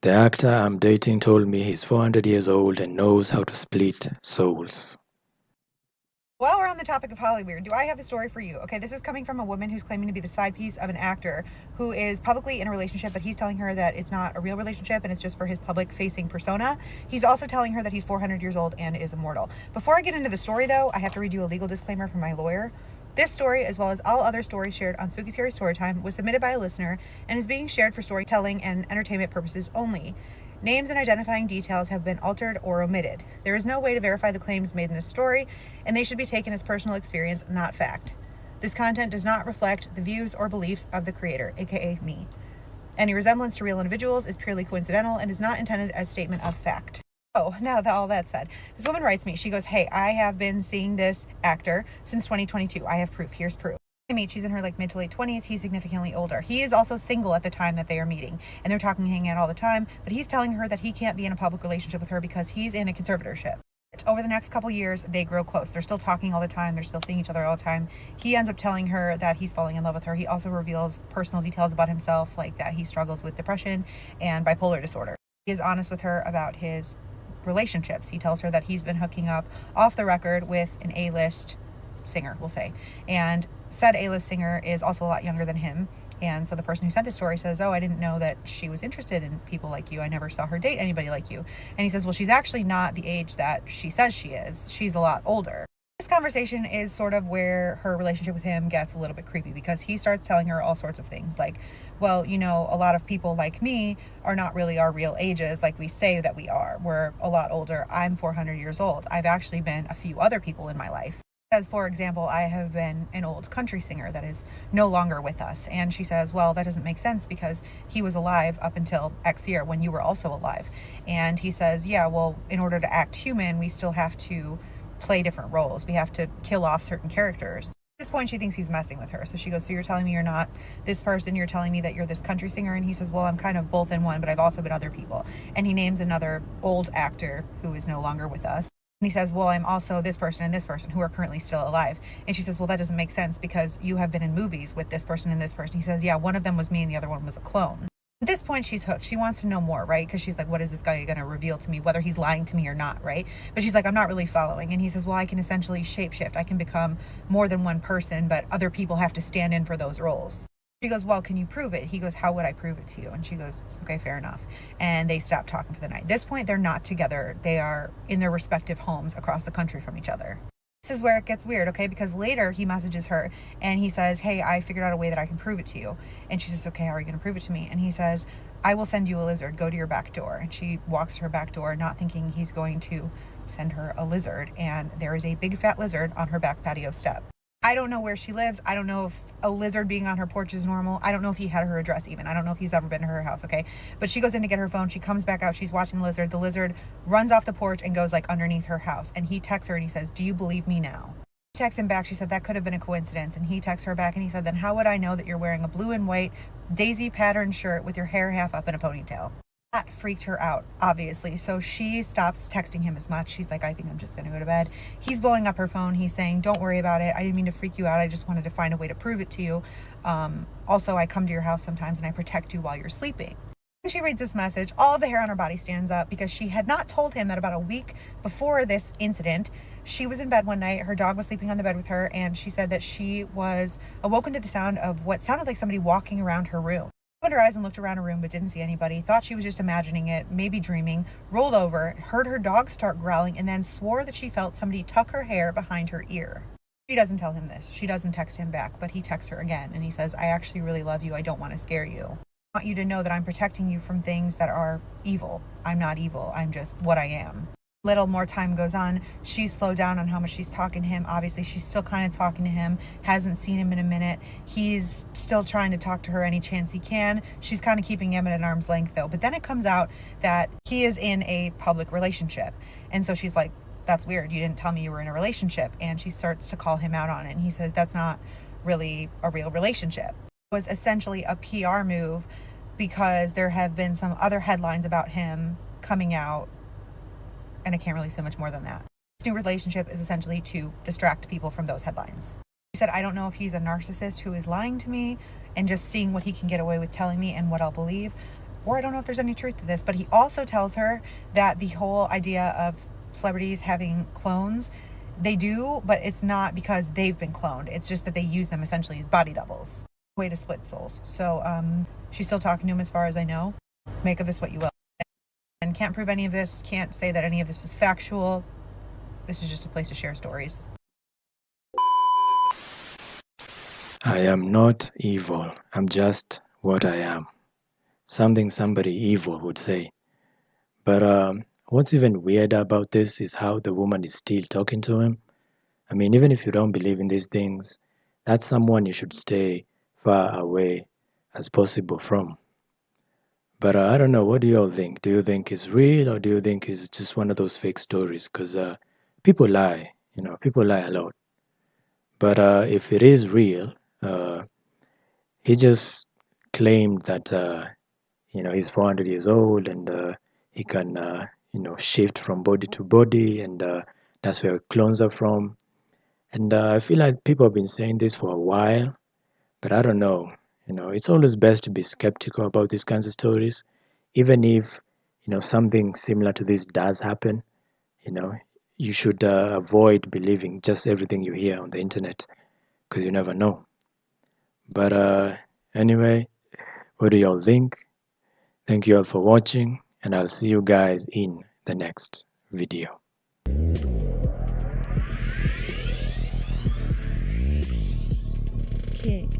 The actor I'm dating told me he's 400 years old and knows how to split souls. While we're on the topic of Hollyweird, do I have a story for you? Okay, this is coming from a woman who's claiming to be the side piece of an actor who is publicly in a relationship, but he's telling her that it's not a real relationship and it's just for his public-facing persona. He's also telling her that he's 400 years old and is immortal. Before I get into the story, though, I have to read you a legal disclaimer from my lawyer. This story, as well as all other stories shared on Spooky Scary Storytime, was submitted by a listener and is being shared for storytelling and entertainment purposes only. Names and identifying details have been altered or omitted. There is no way to verify the claims made in this story, and they should be taken as personal experience, not fact. This content does not reflect the views or beliefs of the creator, aka me. Any resemblance to real individuals is purely coincidental and is not intended as statement of fact. Oh, now that all that said, this woman writes me. She goes, "Hey, I have been seeing this actor since 2022. I have proof. Here's proof." She's in her mid to late 20s. He's significantly older. He is also single at the time that they are meeting, and they're talking, hanging out all the time, but he's telling her that he can't be in a public relationship with her because he's in a conservatorship. Over the next couple years, they grow close. They're still talking all the time. They're still seeing each other all the time. He ends up telling her that he's falling in love with her. He also reveals personal details about himself, like that he struggles with depression and bipolar disorder. He is honest with her about his relationships. He tells her that he's been hooking up off the record with an A-list singer, we'll say, and said A-list singer is also a lot younger than him. And so the person who sent this story says, "Oh, I didn't know that she was interested in people like you. I never saw her date anybody like you." And he says, "Well, she's actually not the age that she says she is. She's a lot older." This conversation is sort of where her relationship with him gets a little bit creepy, because he starts telling her all sorts of things like, "Well, a lot of people like me are not really our real ages like we say that we are. We're a lot older. I'm 400 years old. I've actually been a few other people in my life." As for example, I have been an old country singer that is no longer with us. And she says, "Well, that doesn't make sense because he was alive up until X year when you were also alive." And he says, "Yeah, well, in order to act human, we still have to play different roles. We have to kill off certain characters." At this point, she thinks he's messing with her. So she goes, "So you're telling me you're not this person, you're telling me that you're this country singer?" And he says, "Well, I'm kind of both in one, but I've also been other people." And he names another old actor who is no longer with us. And he says, "Well, I'm also this person and this person who are currently still alive." And she says, "Well, that doesn't make sense because you have been in movies with this person and this person." He says, "Yeah, one of them was me and the other one was a clone." At this point, she's hooked. She wants to know more, right? Because she's like, what is this guy going to reveal to me, whether he's lying to me or not, right? But she's like, "I'm not really following." And he says, "Well, I can essentially shapeshift. I can become more than one person, but other people have to stand in for those roles." She goes, "Well, can you prove it?" He goes, "How would I prove it to you?" And she goes, "Okay, fair enough." And they stop talking for the night. At this point, they're not together. They are in their respective homes across the country from each other. This is where it gets weird, okay? Because later he messages her and he says, "Hey, I figured out a way that I can prove it to you." And she says, "Okay, how are you going to prove it to me?" And he says, "I will send you a lizard. Go to your back door." And she walks to her back door, not thinking he's going to send her a lizard. And there is a big fat lizard on her back patio step. I don't know where she lives. I don't know if a lizard being on her porch is normal. I don't know if he had her address even. I don't know if he's ever been to her house, okay? But she goes in to get her phone. She comes back out. She's watching the lizard. The lizard runs off the porch and goes underneath her house. And he texts her and he says, "Do you believe me now?" She texts him back. She said, "That could have been a coincidence." And he texts her back and he said, "Then how would I know that you're wearing a blue and white daisy patterned shirt with your hair half up in a ponytail?" That freaked her out, obviously. So she stops texting him as much. She's like, "I think I'm just going to go to bed." He's blowing up her phone. He's saying, "Don't worry about it. I didn't mean to freak you out. I just wanted to find a way to prove it to you. Also, I come to your house sometimes and I protect you while you're sleeping." When she reads this message, all of the hair on her body stands up, because she had not told him that about a week before this incident, she was in bed one night. Her dog was sleeping on the bed with her, and she said that she was awoken to the sound of what sounded like somebody walking around her room. Opened her eyes and looked around her room but didn't see anybody, thought she was just imagining it, maybe dreaming, rolled over, heard her dog start growling, and then swore that she felt somebody tuck her hair behind her ear. She doesn't tell him this. She doesn't text him back, but he texts her again and he says, "I actually really love you. I don't want to scare you. I want you to know that I'm protecting you from things that are evil. I'm not evil. I'm just what I am." Little more time goes on. She's slowed down on how much she's talking to him. Obviously, she's still kind of talking to him. Hasn't seen him in a minute. He's still trying to talk to her any chance he can. She's kind of keeping him at an arm's length, though. But then it comes out that he is in a public relationship. And so she's like, "That's weird. You didn't tell me you were in a relationship." And she starts to call him out on it. And he says, "That's not really a real relationship." It was essentially a PR move because there have been some other headlines about him coming out, and I can't really say much more than that. This new relationship is essentially to distract people from those headlines. He said, "I don't know if he's a narcissist who is lying to me and just seeing what he can get away with telling me and what I'll believe, or I don't know if there's any truth to this, but he also tells her that the whole idea of celebrities having clones, they do, but it's not because they've been cloned. It's just that they use them essentially as body doubles. Way to split souls. So she's still talking to him as far as I know. Make of this what you will. And can't prove any of this, can't say that any of this is factual. This is just a place to share stories. I am not evil. I'm just what I am. Something somebody evil would say. But what's even weirder about this is how the woman is still talking to him. I mean, even if you don't believe in these things, that's someone you should stay far away as possible from. But I don't know. What do you all think? Do you think it's real, or do you think it's just one of those fake stories? Because people lie. People lie a lot. But if it is real, uh, he just claimed that he's 400 years old and he can shift from body to body, and that's where clones are from. And I feel like people have been saying this for a while, but I don't know. It's always best to be skeptical about these kinds of stories, even if something similar to this does happen. You know, you should avoid believing just everything you hear on the internet, because you never know. But anyway, what do y'all think? Thank you all for watching, and I'll see you guys in the next video. Kick.